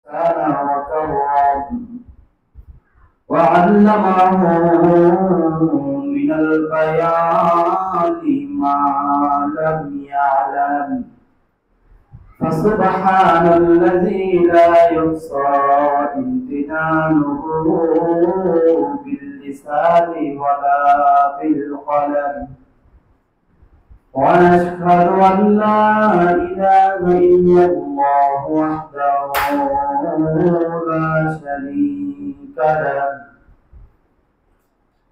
كان وكرم وعلمه من البيان ما لم يعلم فسبحان الذي لا يحصى امتنانه باللسان ولا بالقلم ونشهد أن لا إله إلا الله وحده لا شريك له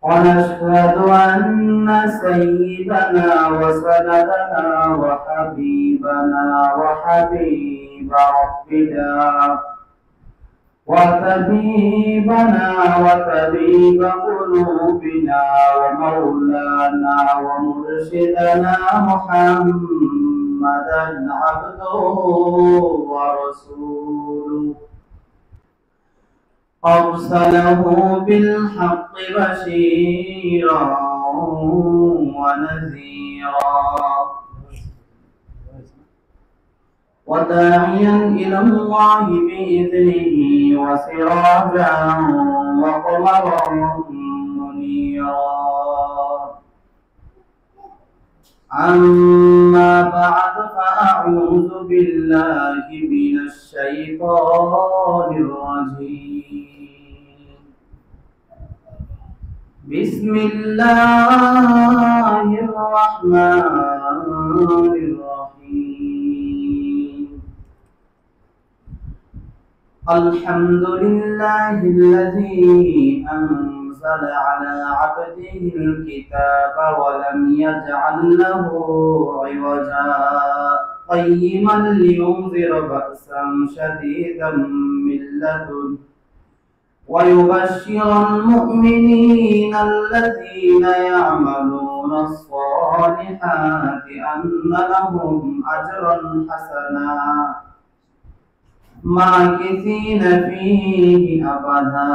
ونشهد أن سيدنا وسندنا وحبيبنا وحبيب ربنا وطبيبنا وطبيب قلوبنا ومولانا ومرشدنا محمدا عبده ورسوله أرسله بالحق بشيرا ونذيرا وداعيا إلى الله بإذنه وسراجا وقمرا منيرا أما بعد فأعوذ بالله من الشيطان الرجيم بسم الله الرحمن الرحيم الحمد لله الذي أنزل على عبده الكتاب ولم يجعل له عوجا قيما لينذر بأسا شديدا من لدنه ويبشر المؤمنين الذين يعملون الصالحات أن لهم أجرا حسنا ماكثين فيه أبدا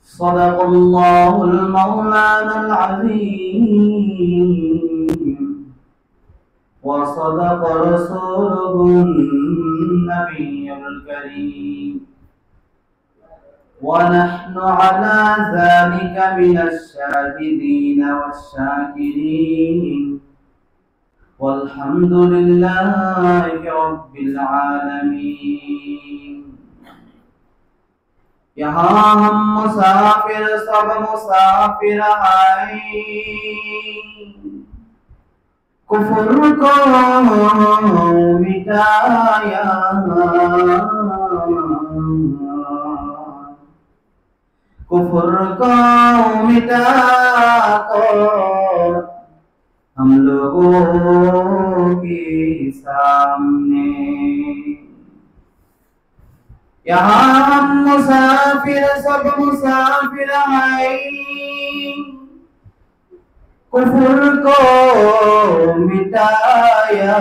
صدق الله المولانا العظيم وصدق رسوله النبي الكريم ونحن على ذلك من الشاهدين والشاكرين والحمد لله رب العالمين यहाँ हम मुसाफिर सब मुसाफिर आए कुफर को मिटाया कुफर को मिटा कर हम लोगों के सामने यहाँ हम मुसाफिर सब मुसाफिर आए कुफर को मिटाया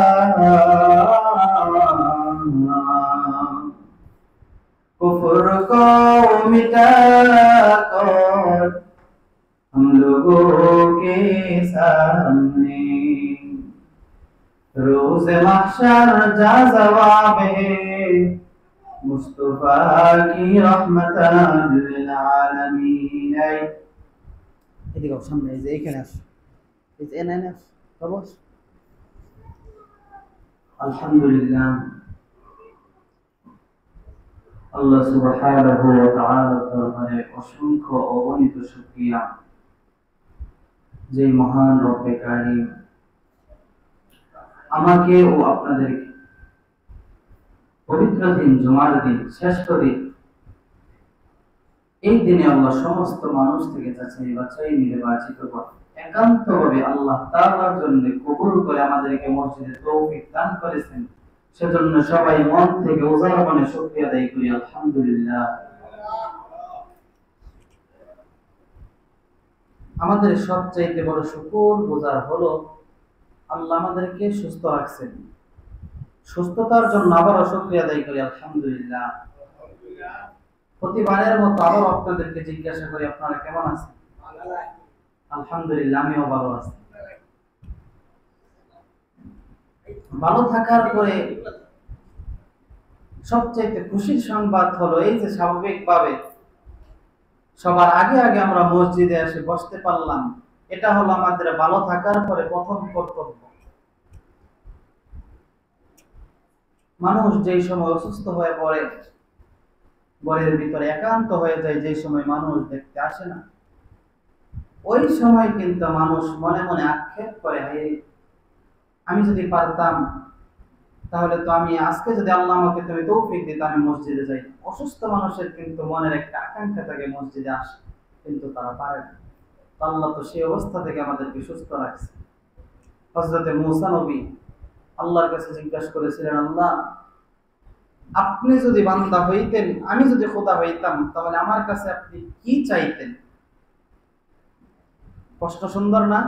कुफर को मिटाकर हम लोगों के सामने रोज़ महशर जा जवाब है मुस्तफा की रहमतन लिल आलमीन এদিকে সামনে এই যে এখানে আসো এই যে এখানে আসো বাবা আলহামদুলিল্লাহ আল্লাহ সুবহানাহু ওয়া তাআলা দরবারে অসংখ্য অগণিত শুকরিয়া যে মহান রব্বে কারীম আমাকে ও আপনাদেরকে পবিত্র দিন জুমার দিন শ্রেষ্ঠ দিন এই দিনে আল্লাহ সমস্ত মানুষ থেকে যাচাই বাছাই নির্বাচিত করে একান্তভাবে আল্লাহ তাআলার জন্য কবুল করে আমাদেরকে মসজিদে তৌফিক দান করেছেন সেজন্য সবাই মন থেকে উজাড় মনে শুকরিয়া আদায় করি আলহামদুলিল্লাহ আমাদের সবচাইতে বড় শুকরগুজার হলো আল্লাহ আমাদেরকে সুস্থ রাখছেন সুস্থতার জন্য আবারও শুকরিয়া আদায় করি আলহামদুলিল্লাহ প্রতিবারের মতো আবার আপনাদেরকে জিজ্ঞাসা করি আপনারা কেমন আছেন আলহামদুলিল্লাহ আমিও ভালো আছি ভালো থাকার পরে সবচেয়ে খুশির সংবাদ হলো এই যে স্বাভাবিকভাবে সবার আগে আগে আমরা মসজিদে এসে বসতে পারলাম, এটা হলো আমাদের ভালো থাকার পরে প্রথম কর্তব্য। মানুষ যেই সময় অসুস্থ হয়ে পড়ে, ঘরের ভিতরে একান্ত হয়ে যায়, যেই সময় মানুষ দেখতে আসে না, ওই সময় কিন্তু মানুষ মনে মনে আক্ষেপ করে, আমি যদি পারতাম তাহলে তো আমি আজকে, যদি আল্লাহ আমাকে তুমি তৌফিক দিত আমি মসজিদে যাই। অসুস্থ মানুষের কিন্তু মনের একটা আকাঙ্ক্ষা থাকে মসজিদে আসে, কিন্তু তারা পারে না। আল্লাহ তো সেই অবস্থা থেকে আমাদেরকে সুস্থ রাখছে। হযরতে মূসা নবী আল্লাহর কাছে জিজ্ঞাসা করেছিলেন, আল্লাহ আপনি যদি বান্দা হইতেন, আমি যদি খোদা হইতাম, তাহলে আমার কাছে আপনি কি চাইতেন? প্রশ্ন সুন্দর না?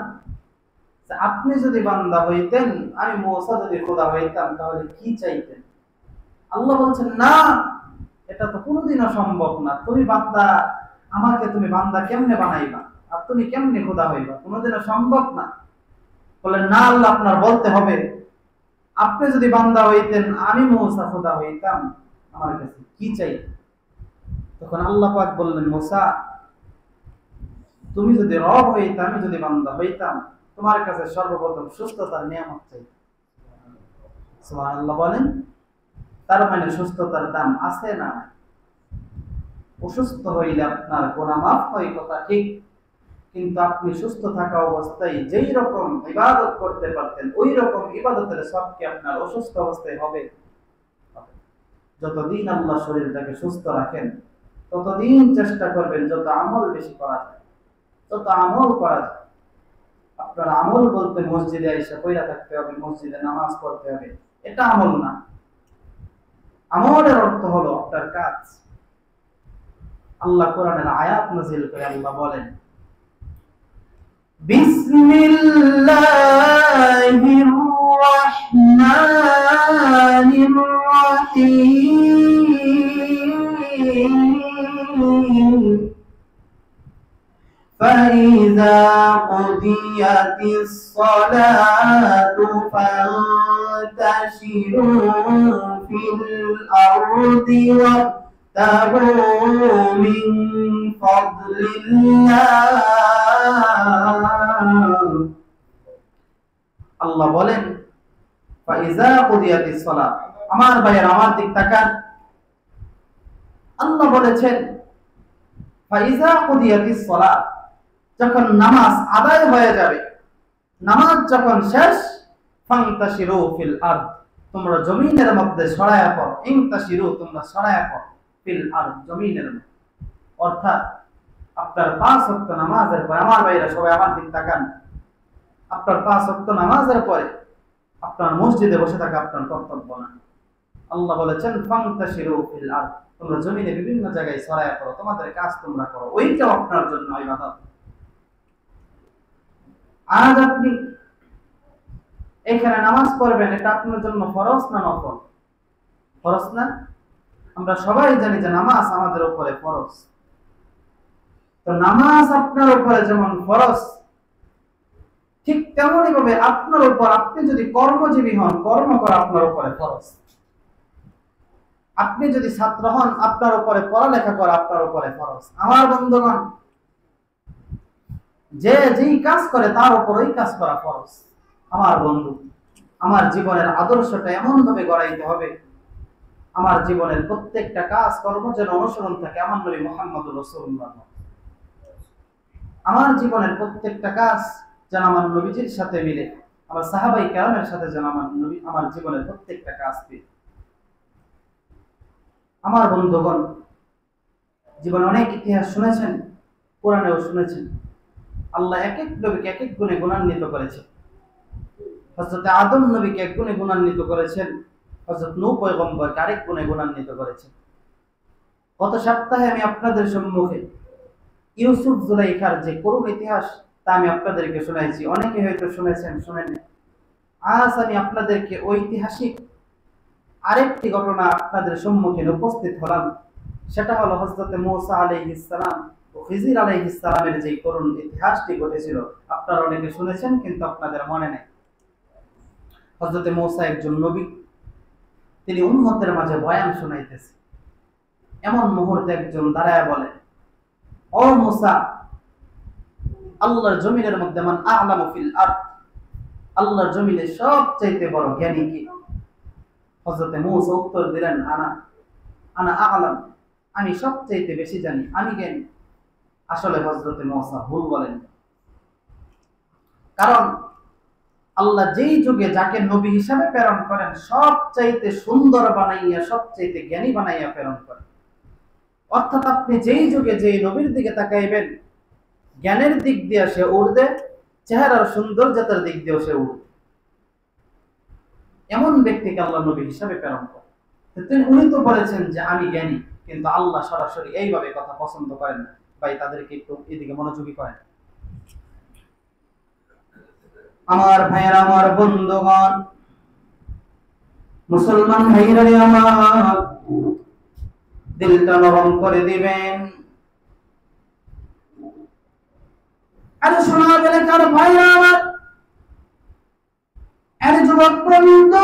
আপনি যদি বান্দা হইতেন, আমি মূসা যদি খোদা হইতাম, তাহলে কি চাইতেন? আল্লাহ বলছেন, না, এটা তো কোনোদিনও সম্ভব না। তুমি বান্দা, আমাকে তুমি বান্দা কেমনে বানাইবা, আর তুমি কেমনে খোদা হইবা? কোনোদিনও সম্ভব না। বলেন, না আল্লাহ, আপনার বলতে হবে, আপনি যদি বান্দা হইতেন, আমি মূসা খোদা হইতাম, আমার কাছে কি চাইতেন? তখন আল্লাহ পাক বললেন, মূসা তুমি যদি রব হইতা, আমি যদি বান্দা হইতাম, তোমার কাছে সর্বপ্রথম সুস্থতার নিয়ামত চাইতাম। সুবহানাল্লাহ বলেন। তার মানে সুস্থতার দাম আছে না? অসুস্থ হইলে আপনার গুনাহ মাফ হয়, কথা ঠিক, কিন্তু আপনি সুস্থ থাকা অবস্থায় যেই রকম ইবাদত করতে পারতেন, ওই রকম ইবাদতের সব কি আপনার অসুস্থ অবস্থায় হবে? যতদিন আল্লাহ শরীরটাকে সুস্থ রাখেন, ততদিন চেষ্টা করবেন যত আমল বেশি করা যায়, যত আমল করা যায়। আপনার আমল বলতে মসজিদে এসে পয়লা থাকতে হবে, মসজিদে নামাজ পড়তে হবে, এটা আমল না। আমলের অর্থ হলো আপনার কাজ। আল্লাহ কোরআনের আয়াত নাযিল করে আল্লাহ বলেন, বিসমিল্লাহির রাহমানির রাহিম, فإذا قضيت الصلاة فانتشروا في الأرض وابتغوا من فضل الله। আল্লাহ বলেন, ফাইজা কুদিয়াতিস সালাত, আমার ভাইয়ের আমার দিক তাকান। আল্লাহ বলেছেন ফাইজা কুদিয়াতিস সালাত, যখন নামাজ আদায় হয়ে যাবে, নামাজ যখন শেষ, ফান্তাশিরু ফিল আরদ, তোমরা জমিনের মধ্যে ছড়ায়া পড়ো। ইনতাশিরু, তোমরা ছড়ায়া পড়ো, ফিল আরদ, জমিনের মধ্যে। অর্থাৎ আপনার 5 ওয়াক্ত নামাজের পরে, আমার ভাইরা সবাই আমার দিক তাকান, আপনার 5 ওয়াক্ত নামাজের পরে আপনার মসজিদে বসে থাকা আপনার কর্তব্য না। আল্লাহ বলেছেন ফান্তাশিরু ফিল আরদ, তোমরা জমিনে বিভিন্ন জায়গায় ছড়ায়া পড়ো, তোমাদের কাজ তোমরা করো, ওইটাও আপনার জন্য ইবাদত। আজ আপনি এখানে নামাজ পড়বেন, এটা আপনার জন্য ফরজ না নফল? ফরজ না? আমরা সবাই জানি যে নামাজ আমাদের উপরে ফরজ। তো নামাজ আপনার উপরে যেমন ফরজ, ঠিক তেমনই ভাবে আপনার উপর, আপনি যদি কর্মজীবী হন, কর্ম করা আপনার উপরে ফরজ। আপনি যদি ছাত্র হন, আপনার উপরে পড়ালেখা করা আপনার উপরে ফরজ। আমার বন্ধুগণ, যে যেই কাজ করে তার উপর ওই কাজ করা ফরজ। আমার বন্ধু, আমার জীবনের আদর্শটা এমন ভাবে গড়াইতে হবে, আমার জীবনের প্রত্যেকটা কাজ কর্ম যেন অনুসরণ থাকে আমার নবী মুহাম্মদুর রাসূলুল্লাহ। আমার জীবনের প্রত্যেকটা কাজ যেন আমার নবীজির সাথে মিলে, আমার সাহাবাই কেরামের সাথে যেন আমার জীবনের প্রত্যেকটা কাজ মিলে। আমার বন্ধুগণ, জীবনে অনেক ইতিহাস শুনেছেন, কোরআনেও শুনেছেন। আল্লাহ এক এক নবীকে এক এক গুণে গুণান্বিত করেছেন। হযরত আদম নবীকে এক গুণে গুণান্বিত করেছেন, হযরত নূহ পয়গম্বরকে আরেক গুণে গুণান্বিত করেছেন। গত সপ্তাহে আমি আপনাদের সম্মুখে ইউসুফ জুলাইখার যে করুণ ইতিহাস, তা আমি আপনাদেরকে শোনাইছি। অনেকে হয়তো শুনেছেন, শুনেন। আজ আমি আপনাদেরকে ঐতিহাসিক আরেকটি ঘটনা আপনাদের সম্মুখে উপস্থিত হলাম। সেটা হলো হযরত মূসা আলাইহিস সালাম ও খিজির আলাইহিস সালামের যে করুণ ইতিহাসটি ঘটেছিল। আপনারা অনেকে শুনেছেন, কিন্তু আপনাদের মনে নেই। হযরত মূসা একজন নবী, তিনি উম্মতের মাঝে বয়ান শোনাইতেছে। এমন মুহূর্তে একজন দাঁড়ায় বলে, ও মুসা, আল্লাহর জমিনের মধ্যে মান আ'লামু ফিল আরদ, আল্লাহর জমিনে সবচাইতে বড় জ্ঞানী কি? হযরত মুসা উত্তর দিলেন, আনা আ'লাম, আমি সবচাইতে বেশি জানি, আমি জ্ঞানী। আসলে হযরত মুসা ভুল বলেন, কারণ আল্লাহ যেই যুগে যাকে নবী হিসাবে প্রেরণ করেন সবচাইতে সুন্দর বানাইয়া, সবচাইতে জ্ঞানী বানাইয়া প্রেরণ করেন। অর্থাৎ আপনি যেই যুগে যেই নবীর দিকে তাকাইবেন, জ্ঞানের দিক দিয়ে সে উর্ধে, চেহারার সৌন্দর্যতার দিক দিয়েও সে উর্ধে। এমন ব্যক্তিকে আল্লাহ নবী হিসাবে প্রেরণ করেন। উনি তো বলেছেন যে আমি জ্ঞানী, কিন্তু আল্লাহ সরাসরি এইভাবে কথা পছন্দ করেন না। ভাই তাদেরকে একটু এদিকে মনোযোগী করেন। আমার ভাইয়েরা, আমার বন্ধুগণ, মুসলমান ভাইরা আমার, দিলটা নরম করে দিবেন। আরে শোনা গেলে কার ভাইরা আমার, আরে যুবক বন্ধু,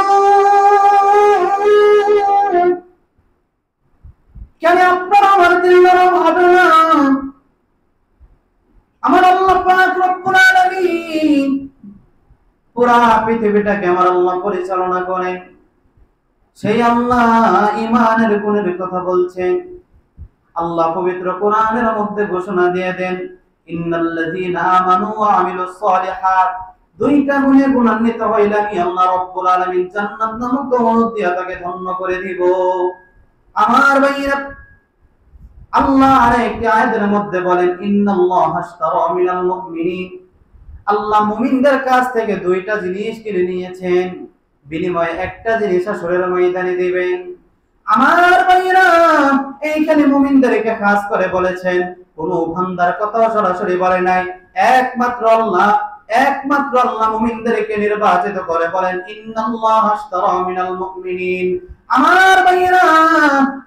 কেন আপনার আমার দিল নরম হবে না? আমার আল্লাহ পাক রব্বুল আলামিন পুরা পৃথিবীটাকে আমার আল্লাহ পরিচালনা করেন। সেই আল্লাহ ঈমানের গুণের কথা বলছেন। আল্লাহ পবিত্র কোরআনের মধ্যে ঘোষণা দিয়ে দেন, ইন্নাল্লাযীনা আমানু ওয়া আমিলুস সালিহাত, দুইটা গুণে গুণান্বিত হইলে আমি আল্লাহ রব্বুল আলামিন জান্নাত নামক দৌলত দিয়ে তাকে ধন্য করে দিব। আমার ভাইরা, আল্লাহ আরেকটি আয়াতের মধ্যে বলেন, ইন্নাল্লাহা আশতারা মিনাল মুমিনিন, আল্লাহ মুমিনদের কাছ থেকে দুইটা জিনিস কিনে নিয়েছেন, বিনিময়ে একটা জিনিস হাসরের ময়দানে দিবেন। আমার ভাইরা, এইখানে মুমিনদেরকে খাস করে বলেছেন, কোন বান্দার কথা সরাসরি বলে নাই। একমাত্র আল্লাহ মুমিনদেরকে নির্বাচিত করে বলেন, ইন্নাল্লাহা আশতারা মিনাল মুমিনিন। আমার ভাইরা,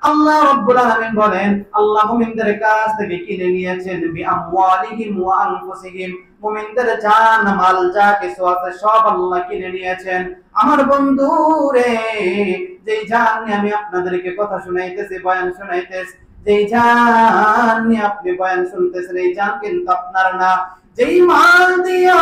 আল্লাহ রাব্বুল আলামিন বলেন, আল্লাহ মুমিনদের কাছ থেকে কিনে নিয়েছেন বিআমওয়ালিহিম ওয়া আনফুসিহিম, মুমিনদের জান মাল যা কিছু আছে সব আল্লাহ কিনে নিয়েছেন। আমার বন্ধু রে, যেই জান নিয়ে আমি আপনাদেরকে কথা শুনাইতেছি, বয়ান শুনাইতেছি, যেই জান নিয়ে আপনি বয়ান শুনতেছেন, এই জান কিন্তু আপনার না। যেই মাল দিয়া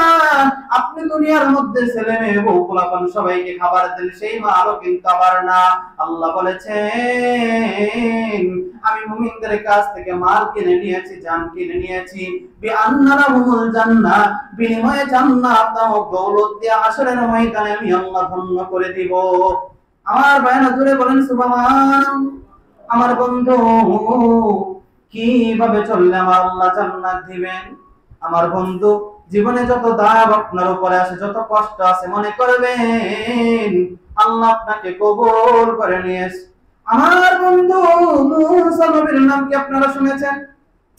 আপনি দুনিয়ার মধ্যে ছেলে মেয়ে বউ পোলাপান সবাইকে খাবার দেন, সেই মালও কিন্তু আবার না। আল্লাহ বলেছেন, আমি মুমিনদের কাছ থেকে মাল কিনে নিয়েছি, জান কিনে নিয়েছি, বিআন্না লাহুমুল জান্নাহ, বিনিময়ে জান্নাত নামক দৌলত দিয়ে হাসরের ময়দানে আমি আল্লাহ ধন্য করে দিব। আমার ভাইরা জোরে বলেন সুবহানাল্লাহ। আমার বন্ধু, কিভাবে চললে আমার আল্লাহ জান্নাত দিবেন? আমার বন্ধু, জীবনে যত দাব আপনার উপরে আসে, যত কষ্ট আছে, মনে করবেন আল্লাহ আপনাকে কবুল করে নিয়েছে। আমার বন্ধু, মুসা নবীর নাম কি আপনারা শুনেছেন?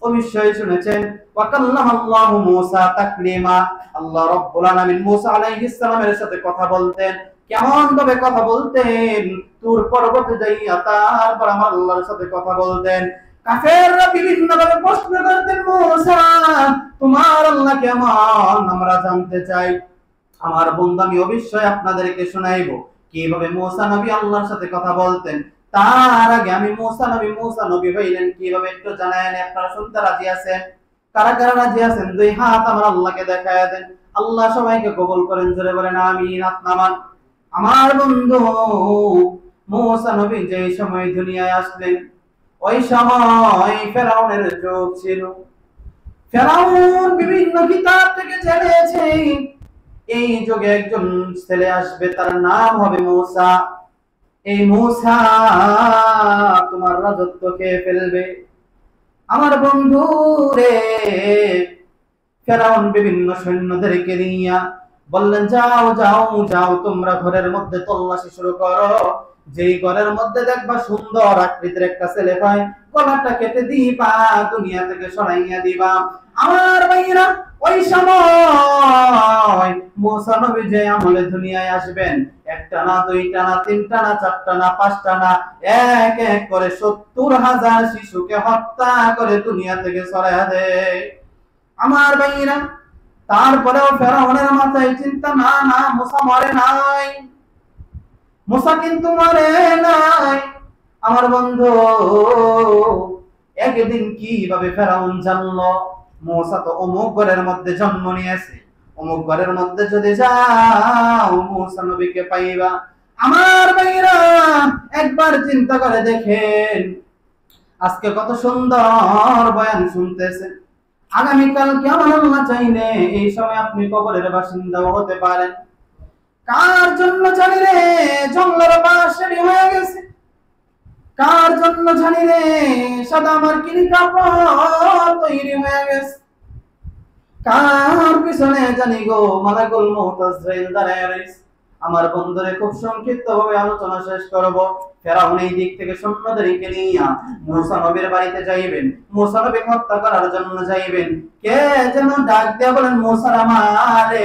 অবশ্যই শুনেছেন। ওয়া কাল্লামাল্লাহু মুসা তাকলিমা, আল্লাহ রাব্বুল আলামিন মুসা আলাইহিস সালামের সাথে কথা বলতেন। কেমন ভাবে কথা বলতেন? তুর পর্বতে যাইয়া তারপর আমার আল্লাহর সাথে কথা বলতেন। কাফেররা বিভিন্ন ভাবে প্রশ্ন করতেন, মুসা তোমার আল্লাহ কেমন, আমরা জানতে চাই। আমার বন্ধু, আমি অবশ্যই আপনাদেরকে শোনাইব কিভাবে মুসা নবী আল্লাহর সাথে কথা বলতেন। তার আগে আমি মুসা নবী হইলেন কিভাবে একটু জানায় নেই। আপনারা শুনতে রাজি আছেন? কারা কারা রাজি আছেন? দুই হাত আমার আল্লাহকে দেখায় দেন। আল্লাহ সবাইকে কবুল করেন, জোরে বলেন আমিন। আপনামান আমার বন্ধু, মুসা নবী যেই সময় দুনিয়ায় আসলেন, ওই সময় ফেরাউনের যুগ ছিল। ফেরাউন বিভিন্ন কিতাব থেকে জেনেছে এই যুগে একজন ছেলে আসবে, তার নাম হবে মুসা। এই মুসা তোমার রাজত্ব খেয়ে ফেলবে। আমার বন্ধু রে, ফেরাউন বিভিন্ন সৈন্যদেরকে নিয়ে বললেন, যাও যাও যাও, তোমরা ঘরের মধ্যে তল্লাশি শুরু করো। যেই ঘরের মধ্যে দেখবা সুন্দর আকৃতির একটা ছেলে হয়, গলাটা কেটে দিবা, দুনিয়া থেকে সরাইয়া দিবা। আমার ভাইরা, ওই সময় মুসা নবী যে আমলে দুনিয়ায় আসবেন, একটা না, দুইটা না, তিনটা না, চারটা না, পাঁচটা না, এক এক করে ৭০,০০০ শিশুকে হত্যা করে দুনিয়া থেকে সরাইয়া দেয়। আমার ভাইরা, তারপরেও ফেরাউনের মাথায় চিন্তা, না না, মুসা মরে নাই। মুসা কিন্তু মরে নাই। আমার বন্ধু, একদিন কিভাবে ফেরাউন জানলো মুসা তো অমুক ঘরের মধ্যে জন্ম নিয়েছে, অমুক ঘরের মধ্যে যদি যাও মুসা নবীকে পাইবা। আমার ভাইরা, একবার চিন্তা করে দেখেন, আজকে কত সুন্দর বয়ান শুনতেছেন, আগামীকাল কেমন আল্লাহ চাইলে এই সময় আপনি কবরের বাসিন্দাও হতে পারেন। কার জন্য জানি রে জঙ্গলের পাশে হয়ে গেছে, কার জন্য জানি রে সাদা মার্কিন কাপড় তৈরি হয়ে গেছে, কার পিছনে জানি গো মালাকুল মউত আজরাইল দাঁড়ায় রয়েছে। আমার বন্ধুরে খুব সংক্ষিপ্ত ভাবে আলোচনা শেষ করব। ফেরাউন এই দিক থেকে সৈন্যদেরকে নিয়ে মুসা নবীর বাড়িতে যাইবেন, মুসা নবীকে হত্যা করার জন্য যাইবেন। কে যেন ডাক দিয়ে বলেন, মুসা আমারে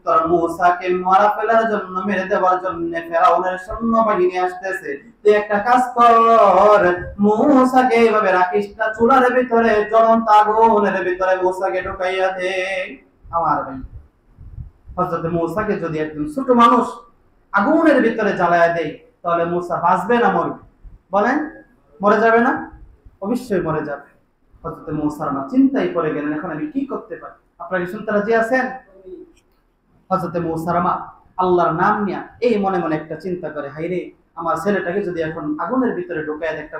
তোর মুসাকে মারা ফেলার জন্য, মেরে দেওয়ার জন্য ফেরাউনের সৈন্যবাহিনী আসতেছে, তুই একটা কাজ কর, মুসাকে এইভাবে রাখিস না, চুলার ভিতরে জ্বলন্ত আগুনের ভিতরে মুসাকে ঢুকাইয়া দে। আমার ভাই, হযরত মুসাকে যদি একজন ছোট মানুষ আগুনের ভিতরে জ্বালায়া দেয়, তাহলে মুসা বাঁচবে না মরবে? বলেন, মরে যাবে না? অবশ্যই মরে যাবে। হযরত মুসার মা চিন্তায় পড়ে গেলেন, এখন আমি কি করতে পারি? আপনারা কি শুনতে রাজি আছেন? হযরত মুসার মা আল্লাহর নাম নিয়ে এই মনে মনে একটা চিন্তা করে, হাইরে আমার ছেলেটাকে যদি এখন আগুনের ভিতরে ঢুকায় দেয়, একটা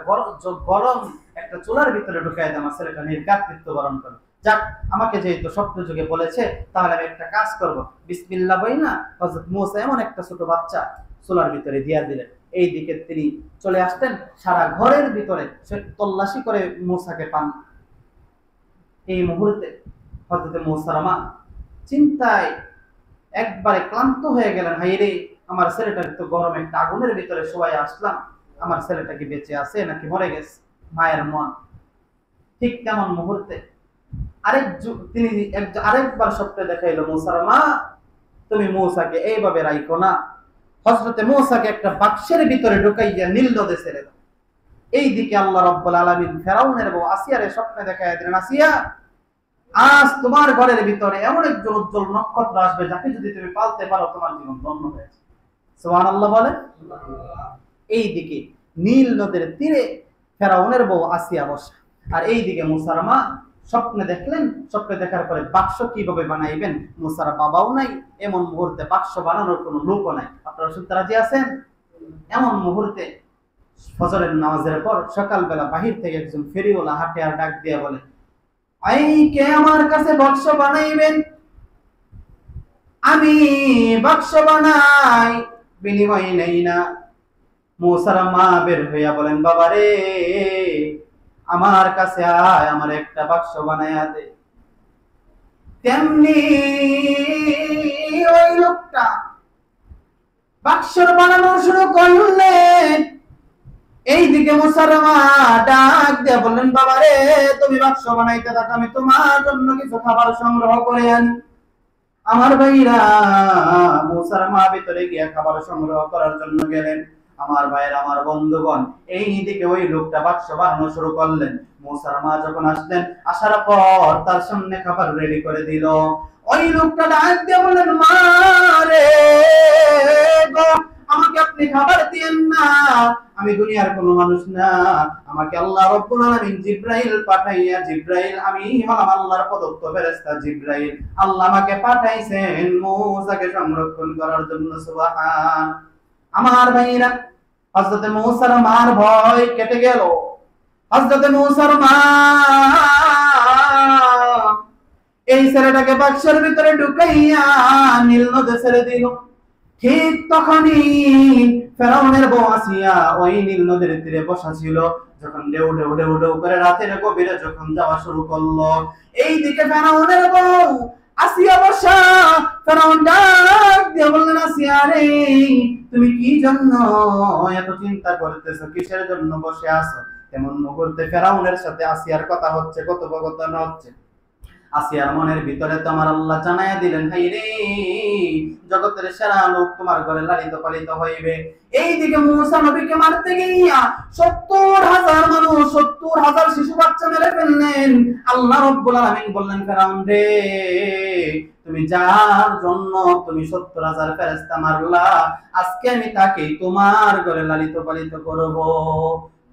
গরম একটা চুলার ভিতরে ঢুকায় দেয়, আমার ছেলেটা নির্ঘাত মৃত্যুবরণ করে। যাক, আমাকে যেহেতু স্বপ্ন যুগে বলেছে, তাহলে আমি একটা কাজ করব, বিসমিল্লাহ বই না। হযরত মুসা এমন একটা ছোট বাচ্চা চুলার ভিতরে দিয়া দিলেন। এই দিকে তিনি চলে আসতেন, সারা ঘরের ভিতরে সে তল্লাশি করে মুসাকে পান। এই মুহূর্তে হযরত মুসার মা চিন্তায় একবারে ক্লান্ত হয়ে গেলেন, হাইরে আমার ছেলেটা তো গরম একটা আগুনের ভিতরে শোয়াই আসলাম, আমার ছেলেটা কি বেঁচে আছে নাকি মরে গেছে? মায়ের মন। ঠিক তেমন মুহূর্তে তিনি আরেকবার স্বপ্নে দেখাইলো, মুসার মা তুমি মুসাকে এইভাবে রাইখো না, হযরতে মুসাকে একটা বাক্সের ভিতরে ঢুকাইয়া নীল নদে ছেড়ে দাও। এইদিকে আল্লাহ রাব্বুল আলামিন ফেরাউনের বউ আসিয়ারে স্বপ্নে দেখাইয়া দিলেন, আসিয়া আজ তোমার ঘরের ভিতরে এমন একজন উজ্জ্বল নক্ষত্র আসবে, যাকে যদি তুমি পালতে পারো তোমার জীবন ধন্য হয়েছে। সুবহানাল্লাহ বলে। এইদিকে নীল নদের তীরে ফেরাউনের বউ আসিয়া বসা, আর এইদিকে মুসার মা স্বপ্নে দেখলেন। স্বপ্নে দেখার পরে বাক্স কিভাবে বানাইবেন, মুসার বাবাও নাই, এমন মুহূর্তে বাক্স বানানোর কোনো লোকও নাই। আপনারা শুনতে রাজি আছেন? এমন মুহূর্তে ফজরের নামাজের পর সকালবেলা বাহির থেকে একজন ফেরিওয়ালা হাঁটে আর ডাক দিয়ে বলে, এই কে আমার কাছে বাক্স বানাইবেন? আমি বাক্স বানাই, বিনিময় নেই না। মুসার মা বের হইয়া বলেন, বাবা রে আমার কাছে আয়, আমার একটা বাক্স বানাইয়া দে। তেমনি ওই লোকটা বাক্স বানানো শুরু করলেন। এইদিকে মুসার মা ডাক দিয়ে বললেন, বাবা রে তুমি বাক্স বানাইতে থাকো, আমি তোমার জন্য কিছু খাবার সংগ্রহ করে আনি। আমার ভাইরা, মুসার মা ভিতরে গিয়ে খাবার সংগ্রহ করার জন্য গেলেন। আমার ভাইয়ের, আমার বন্ধুগণ, এইদিকে ওই লোকটা বাক্স বানানো শুরু করলেন। মুসার মা যখন আসলেন, আসার পর তার সামনে খাবার রেডি করে দিল। ওই লোকটা ডাক দিয়ে বললেন, মা রে গো, আমাকে আপনি খাবার দিয়েন না, আমি দুনিয়ার কোনো মানুষ না, আমাকে আল্লাহ রাব্বুল আলামিন জিবরাইল পাঠাইয়া, জিবরাইল আমি হলাম আল্লাহর প্রদত্ত ফেরেশতা জিবরাইল, আল্লাহ আমাকে পাঠাইছেন মুসাকে সংরক্ষণ করার জন্য। সুবহান। আমার ভাইরা, হযরত মুসার মার ভয় কেটে গেল। হযরত মুসার মা এই ছেলেটাকে বাক্সের ভিতরে ঢুকাইয়া নীল নদে ছেড়ে দিল। ঠিক তখনই ফেরাউনের বউ আসিয়া ওই নীল নদীর তীরে বসা ছিল। যখন ঢেউ ঢেউ ঢেউ ঢেউ করে রাতের গভীরে যখন যাওয়া শুরু করলো, এইদিকে ফেরাউনের বউ আসিয়া বসা। ফেরাউন ডাক দিয়ে বললেন, আসিয়া রে তুমি কি জন্য এত চিন্তা করতেছো, কিসের জন্য বসে আছো? তেমন মুহূর্তে ফেরাউনের সাথে আসিয়ার কথা হচ্ছে, কথোপকথন হচ্ছে। আসিয়ার মনের ভিতরে তো আমার আল্লাহ জানাইয়া দিলেন, হাই রে, জগতের সেরা লোক তোমার ঘরে লালিত পালিত হইবে। এইদিকে মূসা নবীকে মারতে গিয়া ৭০,০০০ মানুষ, ৭০,০০০ শিশু বাচ্চা মেরে ফেললেন। আল্লাহ রাব্বুল আলামিন বললেন, ফেরাউন রে, তুমি যার জন্য তুমি ৭০,০০০ ফেরেশতা মারলা, আজকে আমি তাকে তোমার ঘরে লালিত পালিত করব।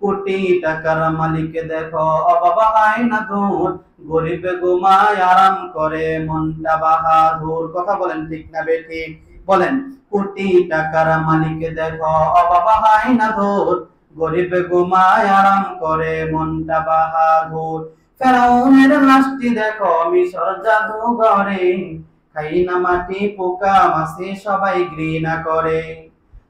কোটি টাকার মালিককে দেখো অবাবা হয় না দূর, গরিবে ঘুমায় আরাম করে মনটা বাহাদুর। কথা বলেন ঠিক না বেঠিক? বলেন। কোটি টাকার মালিককে দেখো অবাবা হয় না দূর, গরিবে ঘুমায় আরাম করে মনটা বাহাদুর। ফেরাউনের লাশটি দেখো মিশর জাদুঘরে, খাই না মাটি পোকা মাছি সবাই ঘৃণা করে।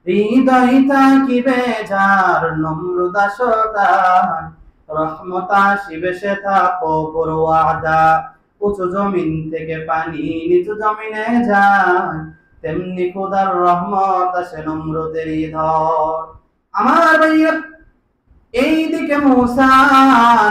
হৃদয় থাকিবে যার নম্রদাসতার, রহমত আসিবে সেথা পর ওয়াদা। উঁচু জমিন থেকে পানি নিচু জমিনে যায়, তেমনি খোদার রহমত আসে নম্রদের ধর। আমার ভাইয়া, এইদিকে মূসা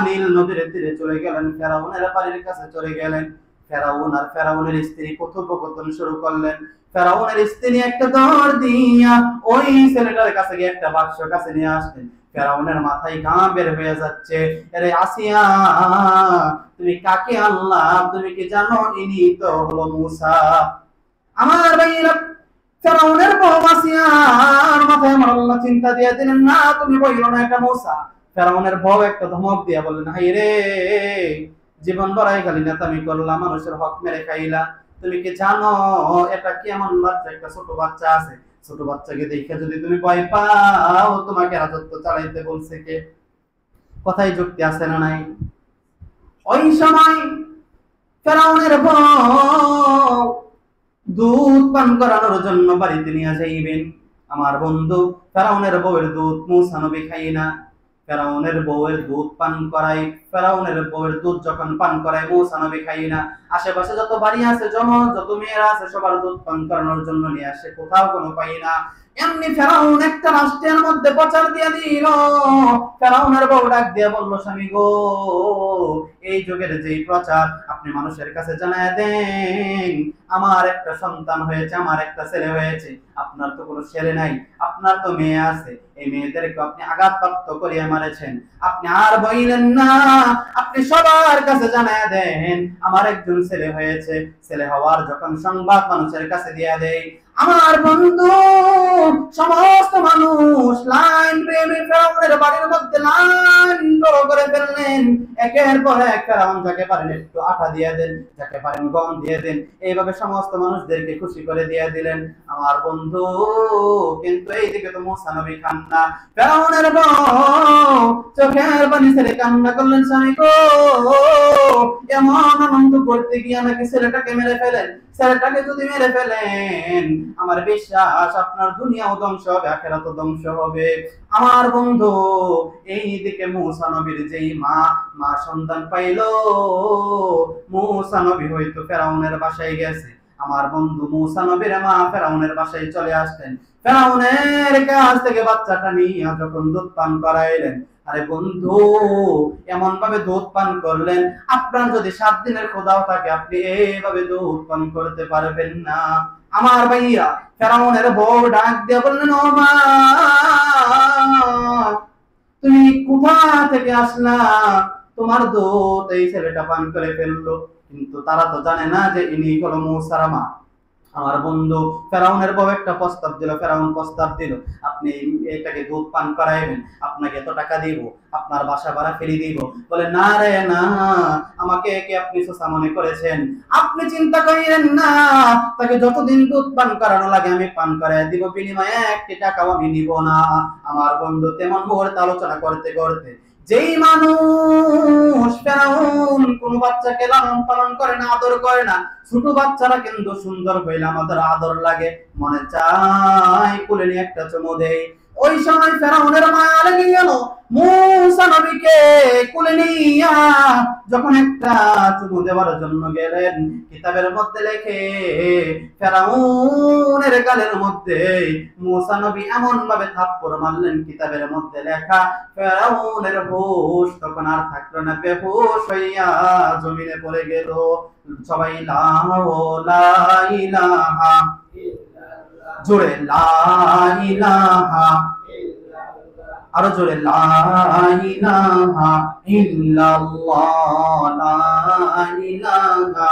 নীল নদীর তীরে চলে গেলেন, ফেরাউনের বাড়ির কাছে চলে গেলেন। ফেরাউন আর ফেরাউনের স্ত্রী কথোপকথন শুরু করলেন। ফেরাউনের স্ত্রী একটা দর দিয়া ওই ছেলেটার কাছে গিয়ে একটা বাক্স কাছে নিয়ে আসলেন। ফেরাউনের মাথায় ঘাম বের হয়ে যাচ্ছে। আরে আসিয়া, তুমি কাকে আল্লাহ, তুমি কি জানো ইনি তো হলো মূসা। আমার ভাইরা, ফেরাউনের বউ আসিয়ার মাথায় আমার আল্লাহ চিন্তা দিয়ে দিলেন, না তুমি বইলো না এটা মূসা। ফেরাউনের বউ একটা ধমক দিয়া বললেন, হাই রে, জীবন বড়াই খালি নেতামি করলাম, মানুষের হক মেরে খাইলা, তুমি কি জানো এটা কেমন বাচ্চা, একটা ছোট বাচ্চা আছে, ছোট বাচ্চাকে দেখে যদি তুমি ভয় পাও, তোমাকে রাজত্ব চালাইতে বলছে কে? কথাই যুক্তি আছে না নাই? ওই সময় ফেরাউনের বউ দুধ পান করানোর জন্য বাড়িতে নিয়ে যাইবেন। আমার বন্ধু, ফেরাউনের বউয়ের দুধ মূসা নবী খাই না, ফেরাউনের বউয়ের দুধ পান করাই। ফেরাউনের বউয়ের দুধ যখন পান করায় মূসা নবী খাই না, আশেপাশে যত বাড়ি আছে, যত মেয়েরা আছে, সবার দুধ পান করানোর জন্য নিয়ে আসে, কোথাও কোনো পাই না। এমনি ফেরাউন একটা রাষ্ট্রের মধ্যে প্রচার দিয়ে দিল। ফেরাউনের বউ ডাক দিয়ে বলল, স্বামী গো, এই যুগের যেই প্রচার আপনি মানুষের কাছে জানায় দেন, আমার একটা সন্তান হয়েছে, আমার একটা ছেলে হয়েছে, আপনার তো কোনো ছেলে নাই, আপনার তো মেয়ে আছে, এই মেয়েদেরকে আপনি আঘাতপ্রাপ্ত করিয়া মারেছেন, আপনি আর বইলেন না, আপনি সবার কাছে জানায় দেন আমার একজন ছেলে হয়েছে। ছেলে হওয়ার যখন সংবাদ মানুষের কাছে দিয়ে দেয়, আমার বন্ধু সমস্ত মানুষ লাইন প্রেমে ফেরাউনের বাড়ির মধ্যে লাইন করে ফেললেন। একের পর এক ফেরাউন যাকে পারেন একটু আটা দিয়ে দেন, যাকে পারেন গম দিয়ে দেন, এইভাবে সমস্ত মানুষদেরকে খুশি করে দিয়ে দিলেন। আমার বন্ধু, কিন্তু এইদিকে তো মূসা নবী খান না। ফেরাউনের বউ চোখের পানি ছেড়ে কান্না করলেন, স্বামী গো, এমন আনন্দ করতে গিয়ে নাকি ছেলেটাকে মেরে ফেলেন। ছেলেটাকে যদি মেরে ফেলেন, আমার বিশ্বাস আপনার দুনিয়াও ধ্বংস হবে, আখিরাতও ধ্বংস হবে। আমার বন্ধু, এইদিকে মূসা নবীর যেই মা সন্তান পাইলো, মূসা নবী হয়তো ফেরাউনের বাসায় গেছে। আমার বন্ধু, মূসা নবীর মা ফেরাউনের বাসায় চলে আসলেন। ফেরাউনের কাছ থেকে বাচ্চাটা নিয়ে যখন দুধ পান করাইলেন, আরে বন্ধু, এমন ভাবে দুধ পান করলেন, আপনার যদি 7 দিনের ক্ষুধাও থাকে, আপনি এইভাবে দুধ পান করতে পারবেন না। আমার ভাইয়া, ফেরাউনের বউ ডাক দিয়ে বললেন, ও মা, তুমি কোথা থেকে আসলা? তোমার দুধ এই ছেলেটা পান করে ফেললো। কিন্তু তারা তো জানে না যে ইনি হলো মূসার মা। আমার বন্ধু, ফেরাউনের বউ একটা প্রস্তাব দিল। ফেরাউন প্রস্তাব দিল, আপনি এটাকে দুধ পান করাইবেন, আপনাকে এত টাকা দিব, আপনার বাসা ভাড়া ফিরিয়ে দিব। বলে, না রে না, আমাকে কি আপনি সোসা মনে করেছেন? আপনি চিন্তা করেন না, তাকে যতদিন দুধ পান করানো লাগে আমি পান করাই দিব, বিনিময়ে 1 টাকাও আমি নিব না। আমার বন্ধু, তেমন মুহূর্তে আলোচনা করতে করতে যেই মানুষ ফেরাউন কোন বাচ্চাকে লালন পালন করে না, আদর করে না, ছোট বাচ্চারা কিন্তু সুন্দর হইলে আমাদের আদর লাগে, মনে চায় কোলে নিয়ে একটা চুমু দেই। ওই সময় ফেরাউনের মায়া লেগে গেল। মূসা নবীকে কোলে নিয়া যখন একটা চুমু দেওয়ার জন্য গেলেন, কিতাবের মধ্যে লেখে ফেরাউনের গালের মধ্যে মুসা নবী এমন ভাবে থাপ্পড় মারলেন, কিতাবের মধ্যে লেখা ফেরাউনের হুঁশ তখন আর থাকলো না, বেহুশ হইয়া জমিনে পড়ে গেল। সবাই লা ইলাহা, জোরে লা ইলাহা, আরো জোরে লা ইলাহা ইল্লাল্লাহ, লা ইলাহা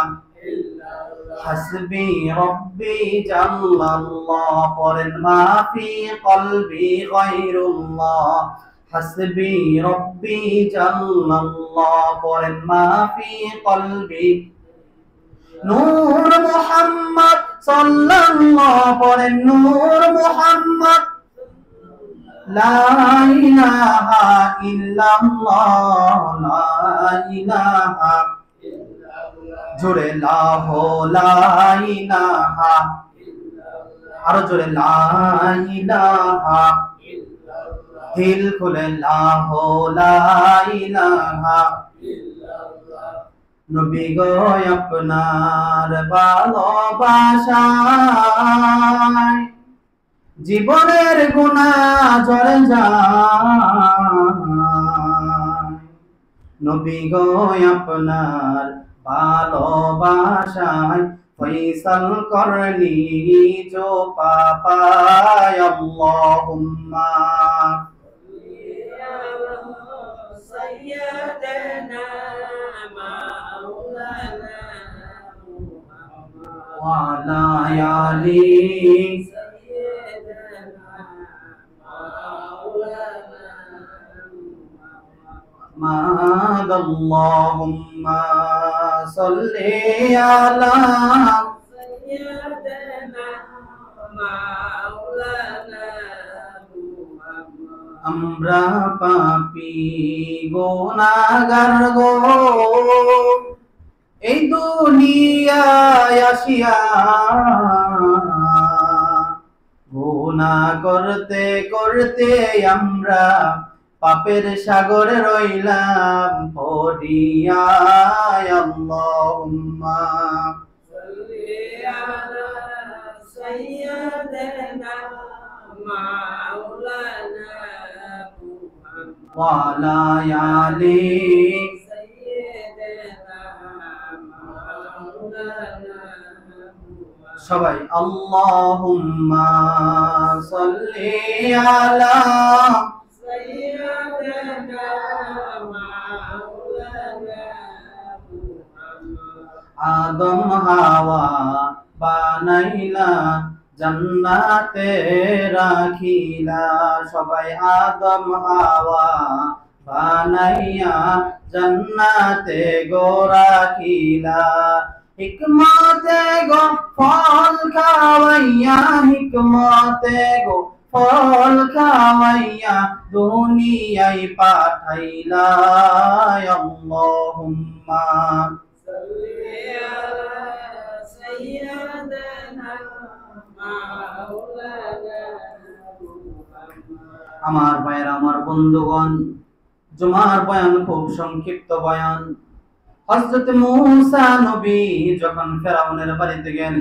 হাসবি রব্বি জাল্লাল্লাহ, পড়েন মা ফি কলবি গায়রুল্লাহ, হাসবি রব্বি জাল্লাল্লাহ, পড়েন মা ফি কলবি নূর মুহাম্মদ সাল্লাল্লাহ, পড়েন নূর মুহাম্মদ, লা ইলাহা ইল্লাল্লাহ, লা ইলাহা, জোরে লা ইলাহা, আরো জোরে লা ইলাহা, দিল খুলে লা ইলাহা, নবী গো আপনার ভালোবাসায় জীবনের গুনাহ ঝরে যায়, নবী গো আপনার ভালোবাসায় ফয়সাল করনি जो পাপায়, আল্লাহুম্মা সাইয়্যিদানা মাওলানা ওয়া আলা আলি محمد اللهم صل على سيدنا مولانا আমরা পাপী গুনাহগার গো, এই দুনিয়ায় আসিয়া গুনাহ করতে করতে আমরা পাপের সাগরে রইলাম পড়িয়া, আল্লাহুম্মা সাল্লি আলা সাইয়্যিদিনা মাওলানা মুহাম্মদ ওয়া আলা আলি সাইয়্যিদিনা মাওলানা। সবাই আল্লাহুম্মা সাল্লি আলা আদম হাওয়া বানাইলা জান্নাতে রাখিলা, সবাই আদম হাওয়া বানাইয়া জান্নাতে গো রাখিলা, হিকমতে গো ফল খাওয়াইয়া, হিকমতে গো ফল খাওয়াইয়া দুনিয়ায় পাঠাইলা, আল্লাহুম্মা সাল্লি আলা সাইয়্যিদিনা মাওলানা মুহাম্মদ। আমার ভাইরা, আমার বন্ধুগণ, জুমার বয়ান খুব সংক্ষিপ্ত বয়ান। হযরত মূসা নবী যখন ফেরাউনের বাড়িতে গেলেন,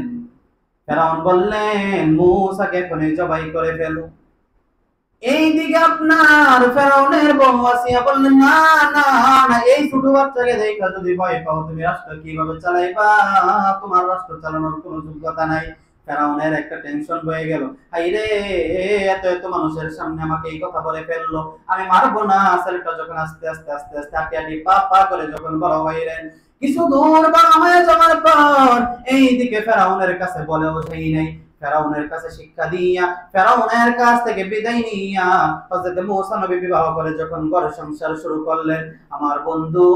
ফেরাউন বললেন মূসাকে এখনই জবাই করে ফেলো। এইদিকে আপনার ফেরাউনের বউ আসিয়া বললেন না না না, এই ছোট বাচ্চাকে দেখা যদি ভয় পাও তুমি রাষ্ট্র কিভাবে চালাইবা, তোমার রাষ্ট্র চালানোর কোনো যোগ্যতা নাই। ফেরাউনের একটা টেনশন হয়ে গেল, হাইরে এত এত মানুষের সামনে আমাকে এই কথা বলে ফেললো, আমি মারবো না। ছেলেটা যখন আস্তে আস্তে আস্তে আস্তে আটি আটি পা পা করে যখন বড় হইলেন, কিছু দূর বড় হয়ে যাওয়ার পর এইদিকে ফেরাউনের কাছে বলেও সেই নাই, ফেরাউনের কাছে শিক্ষা দিয়া ফেরাউনের কাছ থেকে বিদায় নিয়া হযরত মূসা নবী বিবাহ করে যখন ঘর সংসার শুরু করলেন, আমার বন্ধু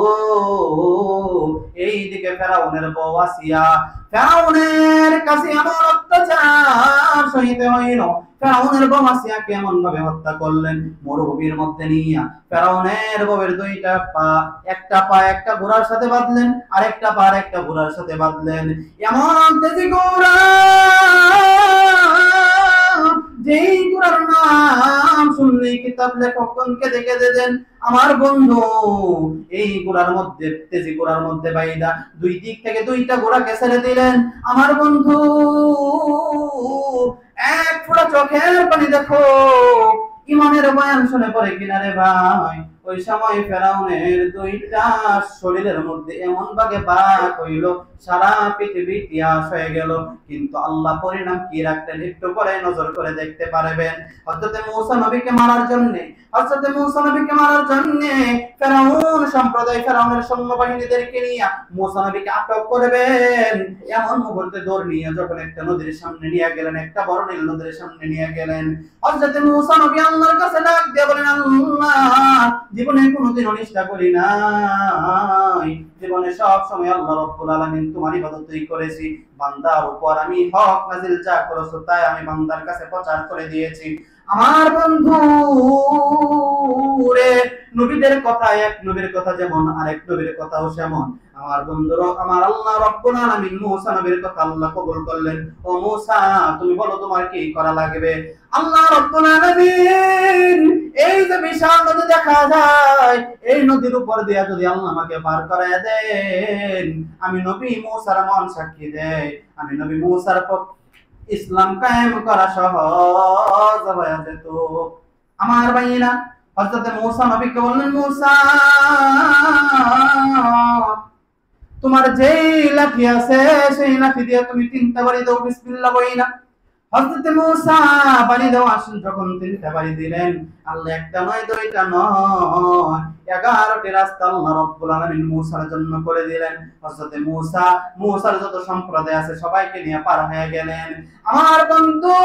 এইদিকে ফেরাউনের বউ আসিয়া ফেরাউনের কাছে এমন অত্যাচার সহিতে হইল। ফেরাউনের বউ আসিয়াকে এমন ভাবে হত্যা করলেন, মরুভূমির মধ্যে নিয়া ফেরাউনের বউয়ের দুইটা পা, একটা পা একটা ঘোড়ার সাথে বাঁধলেন, আরেকটা পা আরেকটা ঘোড়ার সাথে বাঁধলেন। এমন তেজি ঘোড়া যেই ঘোড়ার নাম শুনলেই কিতাব লেখকগণ কেঁদে কেঁদে দেন। আমার বন্ধু এই ঘোড়ার মধ্যে, তেজি ঘোড়ার মধ্যে বাইদা দুই দিক থেকে দুইটা ঘোড়াকে ছেড়ে দিলেন। আমার বন্ধু এক ফোঁটা চোখের পানি দেখো, ইমানের বয়ান শুনে পড়ে কিনারে ভাই। ওই সময় ফেরাউনের দুইটা শরীরের মধ্যে এমন ভাগে বাক হইল, সারা পৃথিবী ইতিহাস হয়ে গেল। কিন্তু আল্লাহ পরিণাম কি রাখলেন একটু পরে নজর করে দেখতে পারবেন। হযরতে মূসা নবীকে মারার জন্য, হযরতে মূসা নবীকে মারার জন্য ফেরাউন সম্প্রদায়, ফেরাউনের সৈন্যবাহিনীদেরকে নিয়ে মূসা নবীকে আটক করবেন। এমন মুহূর্তে দৌড় নিয়ে যখন একটা নদীর সামনে নিয়ে গেলেন, একটা বড় নীল নদীর সামনে নিয়ে গেলেন, হযরতে মূসা নবী আল্লাহর কাছে ডাক দিয়ে বলেন, আল্লাহ, জীবনে কোনোদিন অনিষ্ঠা করি নাই, জীবনে সব সময় আল্লাহ রাব্বুল আলামিন তোমার ইবাদতই করেছি, বান্দার উপর আমি হক নাযিল যা করেছো তাই আমি বান্দার কাছে প্রচার করে দিয়েছি। আমার বন্ধু রে, নবীদের কথা, এক নবীর কথা যেমন আরেক নবীর কথাও সেমন। আমার বন্ধুরা, আমার আল্লাহ রাব্বুল আলামিন মূসা নবীর কথা আল্লাহ কবুল করলেন। ও মূসা, তুমি বলো তোমার কি করা লাগবে। আল্লাহ রাব্বুল আলামিন এই যে বিশাল নদী দেখা যায়, এই নদীর উপর দিয়া যদি আল্লাহ আমাকে পার করায় দেন, আমি নবী মূসার মন সাক্ষী দেয়, আমি নবী মূসার পক্ষে ইসলাম কায়েম করা সহজ হয়ে যেত। আমার ভাইয়েরা, হযরতে মূসা নবীকে বললেন, মূসা, তোমার যেই লাঠি আছে সেই লাঠি দিয়ে তুমি তিনটা বাড়ি দাও, বিসমিল্লাহ বইলা। হযরতে মূসা বাড়ি দেওয়া আসেন, যখন তিনটা বাড়ি দিলেন, আল্লাহ একটা নয় দুইটা নয় 11টি রাস্তা আল্লাহ রাব্বুল আলামিন মূসার জন্য করে দিলেন। হযরতে মূসার যত সম্প্রদায় আছে সবাইকে নিয়ে পার হয়ে গেলেন। আমার বন্ধু,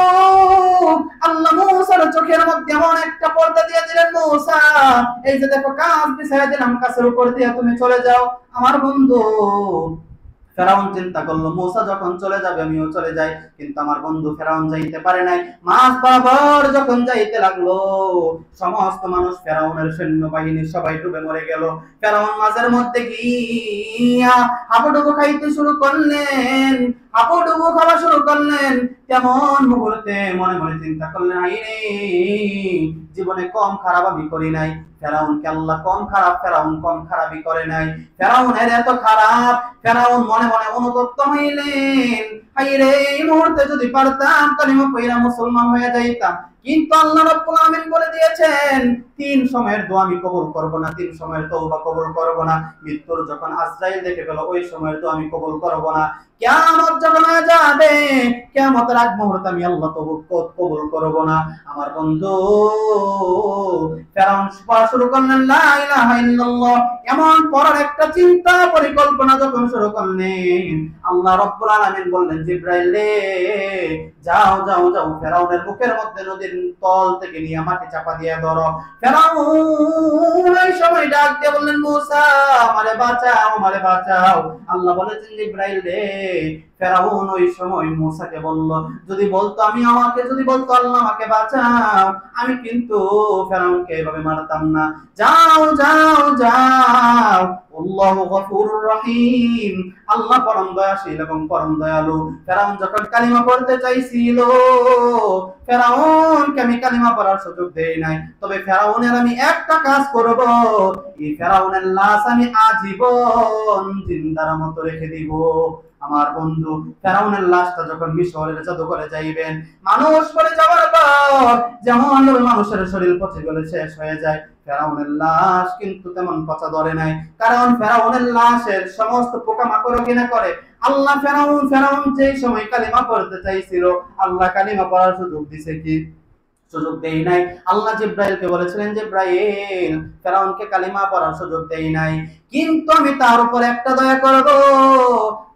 আল্লাহ মূসার চোখের মধ্যে এমন একটা পর্দা দিয়ে দিলেন, মূসা, এই যে দেখো কাঁচ বিছাইয়া দিলাম, কাছের উপর দিয়ে তুমি চলে যাও। আমার বন্ধু ফেরাউন চিন্তা করলো, মূসা যখন চলে যাবে আমিও চলে যাই, কিন্তু আমার বন্ধু ফেরাউন যাইতে পারে নাই। মাছ বরাবর যখন যাইতে লাগলো, সমস্ত মানুষ, ফেরাউনের সৈন্যবাহিনী সবাই ডুবে মরে গেল। ফেরাউন মাঝের মধ্যে গিয়া হাবুডুবু খাইতে শুরু করলেন, হাবুডুবু খাওয়া শুরু করলেন। তেমন মুহূর্তে মনে মনে চিন্তা করলেন, আইরে, জীবনে কম খারাপ আমি করি নাই, ফেরাউনকে আল্লাহ কম খারাপ, ফেরাউন কম খারাপই করে নাই। ফেরাউনের এত খারাপ, ফেরাউন মনে মনে অনুতপ্ত হইলেন, হাইরে, এই মুহূর্তে যদি পারতাম কালিমা পড়া মুসলমান হয়ে যাইতাম। কিন্তু আল্লাহ রাব্বুল আলামিন বলে দিয়েছেন, 3 সময়ের দোয়া আমি কবুল করব না, 3 সময়ের তওবা কবুল করব না। মৃত্যুর যখন আজরাইল দেখে ফেলো, ওই সময়ের দোয়া আমি কবুল করব না। কিয়ামত যখন হয়ে যাবে, কিয়ামতের আগ মুহূর্তে আমি আল্লাহ তওবা কবুল করব না। আমার বন্ধু ফেরাউন পড়া শুরু করলেন, লা ইলাহা ইল্লাল্লাহ। এমন পড়ার একটা চিন্তা পরিকল্পনা যখন শুরু করলেন, আল্লাহ রাব্বুল আলামিন বললেন, জিবরাইল রে, যাও যাও যাও, ফেরাউনের মুখের মধ্যে নদীর তল থেকে নিয়ে মাটি চাপা দিয়ে ধরো। ফেরাউন এই সময় ডাক দিয়ে বললেন, মূসা, আমারে বাঁচাও, আমারে বাঁচাও। আল্লাহ বলেছেন, জিবরাইল রে, ফেরাউন ওই সময় মূসাকে বলল, যদি বলতো আল্লাহ আমাকে বাঁচাও, আমি কিন্তু ফেরাউনকে এভাবে মারতাম না। যাও যাও যাও, আল্লাহু গফুরুর রহিম, আল্লাহ পরম দয়াশীল এবং পরম দয়ালু। ফেরাউন যখন কালিমা পড়তে চাইছিল, ফেরাউনকে আমি কালিমা পড়ার সুযোগ দেই নাই। তবে ফেরাউনের আমি একটা কাজ করব, এই ফেরাউনের লাশ আমি আজীবন জিন্দার মতো রেখে দিব। আমার বন্ধু, ফেরাউনের লাশটা যখন মিশরের জাদুঘরে যাইবেন, মানুষ পড়ে যাওয়ার পর যেমন মানুষের শরীর পচে গেলে শেষ হয়ে যায়, ফেরাউনের লাশ কিন্তু তেমন পচা ধরে নাই। কারণ ফেরাউনের লাশের সমস্ত পোকামাকড় কিনা করে আল্লাহ। ফেরাউন যেই সময় কালিমা পড়তে চাইছিল, আল্লাহ কালিমা পড়ার সুযোগ দিছে কি? সুযোগ দেই নাই। আল্লাহ জিবরাইলকে বলেছিলেন, জিবরাইল, ফেরাউনকে কালিমা পড়ার সুযোগ দেই নাই, কিন্তু আমি তার উপর একটা দয়া করব,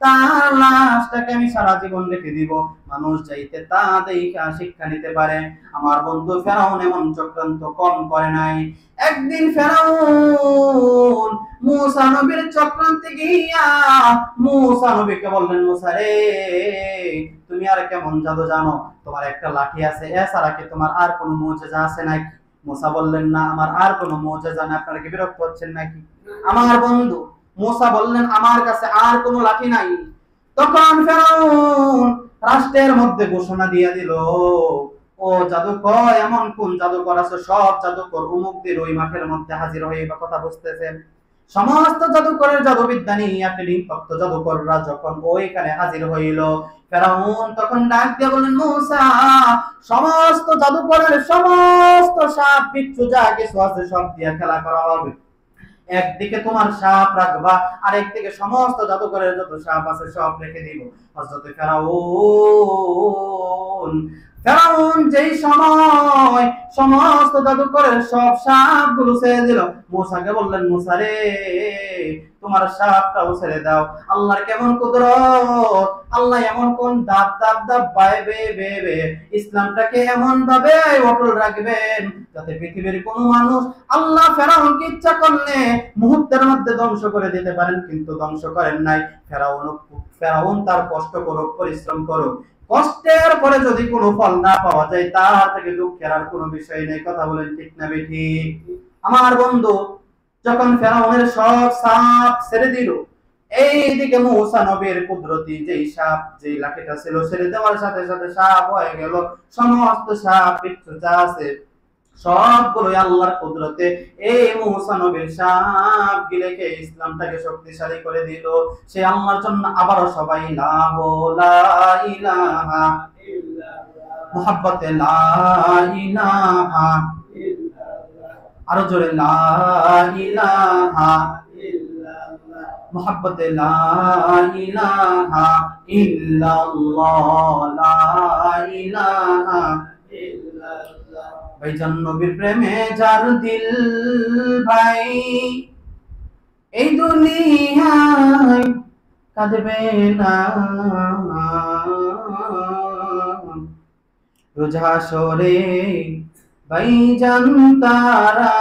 তার লাশটাকে আমি সারা জীবন রেখে দিব, মানুষ যাইতে তা দেখা শিক্ষা নিতে পারে। আমার বন্ধু ফেরাউন এমন চক্রান্ত কম করে নাই। একদিন ফেরাউন মূসা নবীর চক্রান্তে গিয়া মূসা নবীকে বললেন, মূসা রে, তুমি আর কেমন জাদু জানো? তোমার একটা লাঠি আছে, এছাড়া কি তোমার আর কোনো মুজিজা আছে নাকি? মূসা বললেন, না, আমার আর কোনো মুজিজা নাই। আপনারা কি বিরক্ত হচ্ছেন নাকি? আমার বন্ধু মূসা বললেন, আমার কাছে আর কোনো লাঠি নাই। তখন ফেরাউন রাষ্ট্রের মধ্যে ঘোষণা দিয়ে দিল, ও জাদুকর, এমন কোন জাদুকর আছে? সব জাদুকর উমুকদের ওই মাঠের মধ্যে হাজির হয়ে বা কথা বুঝতেছেন। সমস্ত জাদুকরের জাদুবিদ্যা নিয়ে ভক্ত জাদুকররা যখন ওইখানে হাজির হইল, ফেরাউন তখন ডাক দিয়ে বললেন, মূসা, সমস্ত জাদুকরের সমস্ত সাপ বিচ্ছু যা কিছু আছে সব দিয়ে খেলা করা হবে। একদিকে তোমার সাপ রাখবা, আর একদিকে সমস্ত জাদুকরের যত সাপ আছে সব রেখে দিব। হযরত ফেরাউন ফেরাউন যেই সময় সমস্ত জাদুকরের সব সাপগুলো ছেড়ে দিল, মূসাকে বললেন, মূসা রে, তোমার সাপটাও ছেড়ে দাও। আল্লাহর কেমন কুদরত, আল্লাহ এমন কোন দাব দাব দাব বাইবে বেবে ইসলামটাকে এমন ভাবে অটল রাখবেন যাতে পৃথিবীর কোনো মানুষ, আল্লাহ ফেরাউনকে ইচ্ছা করলে মুহূর্তের মধ্যে ধ্বংস করে দিতে পারেন, কিন্তু ধ্বংস করেন নাই। ফেরাউন তার কষ্ট করুক, পরিশ্রম করুক, কষ্টের পরে যদি কোনো ফল না পাওয়া যায় তার থেকে দুঃখের আর কোনো বিষয় নেই। কথা বলেন ঠিক না বেঠিক? আমার বন্ধু, যখন ফেরাউনের সব সাপ ছেড়ে দিল, এইদিকে মূসা নবীর কুদরতি যেই সাপ, যেই লাঠিটা ছিল ছেড়ে দেওয়ার সাথে সাথে সাপ হয়ে গেল। সমস্ত সাপ বিচ্ছু যা আছে সবগুলো আল্লাহর কুদরতে এই মূসা নবীর সাপ গিলেকে ইসলামটাকে শক্তিশালী করে দিল। সে আল্লাহর জন্য আবারও সবাই লা ইলাহা মুহাব্বতে লা ইলাহা, আরো জোরে লা ইলাহা মুহাব্বতে লা ইলাহা ইল্লাল্লাহ, লা ইলাহা ইল্লাল্লাহ। ভাইজান নবীর প্রেমে যার দিল ভাই, এই দুনিয়ায় কাঁদবে না। রোজ হাসরে ভাইজান তারা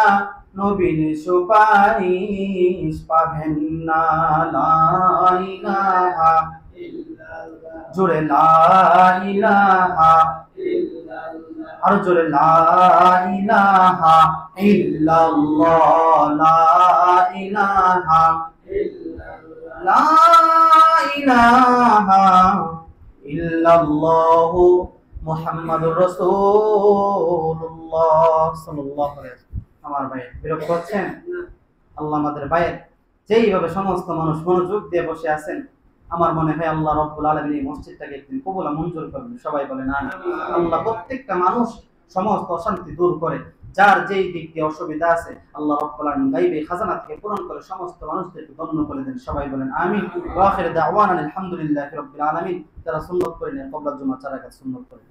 নবীর সুপারিশ পাবেন না। লা ইলাহা ইল্লাল্লাহ, জোরে লা ইলাহা ইল্লাল্লাহ, আরো জোরে লা ইলাহা ইল্লাল্লাহ, লা ইলাহা ইল্লাল্লাহ, লা ইলাহা ইল্লাল্লাহ মুহাম্মাদুর রাসূলুল্লাহ সাল্লাল্লাহু আলাইহি ওয়াসাল্লাম। আমার ভাই বিরক্ত হচ্ছেন? আল্লাহ আমাদের ভাইয়ের যেইভাবে সমস্ত মানুষ মনোযোগ দিয়ে বসে আছেন, আমার মনে হয় আল্লাহ রাব্বুল আলামিন এই মসজিদটাকে একদিন কবুল মঞ্জুর করবেন। সবাই বলেন আমিন। আল্লাহ প্রত্যেকটা মানুষ সমস্ত অশান্তি দূর করে, যার যেই দিক দিয়ে অসুবিধা আছে আল্লাহ রাব্বুল আলামিন গায়বে খাজানা থেকে পূরণ করে সমস্ত মানুষদেরকে ধন্য করে দেন। সবাই বলেন আমিন। ওয়া আখিরু দাওয়ানা আলহামদুলিল্লাহি রাব্বিল আলামিন। যারা সুন্নাত করেন কবলা জুমা 4 রাকাত সুন্নাত করেন।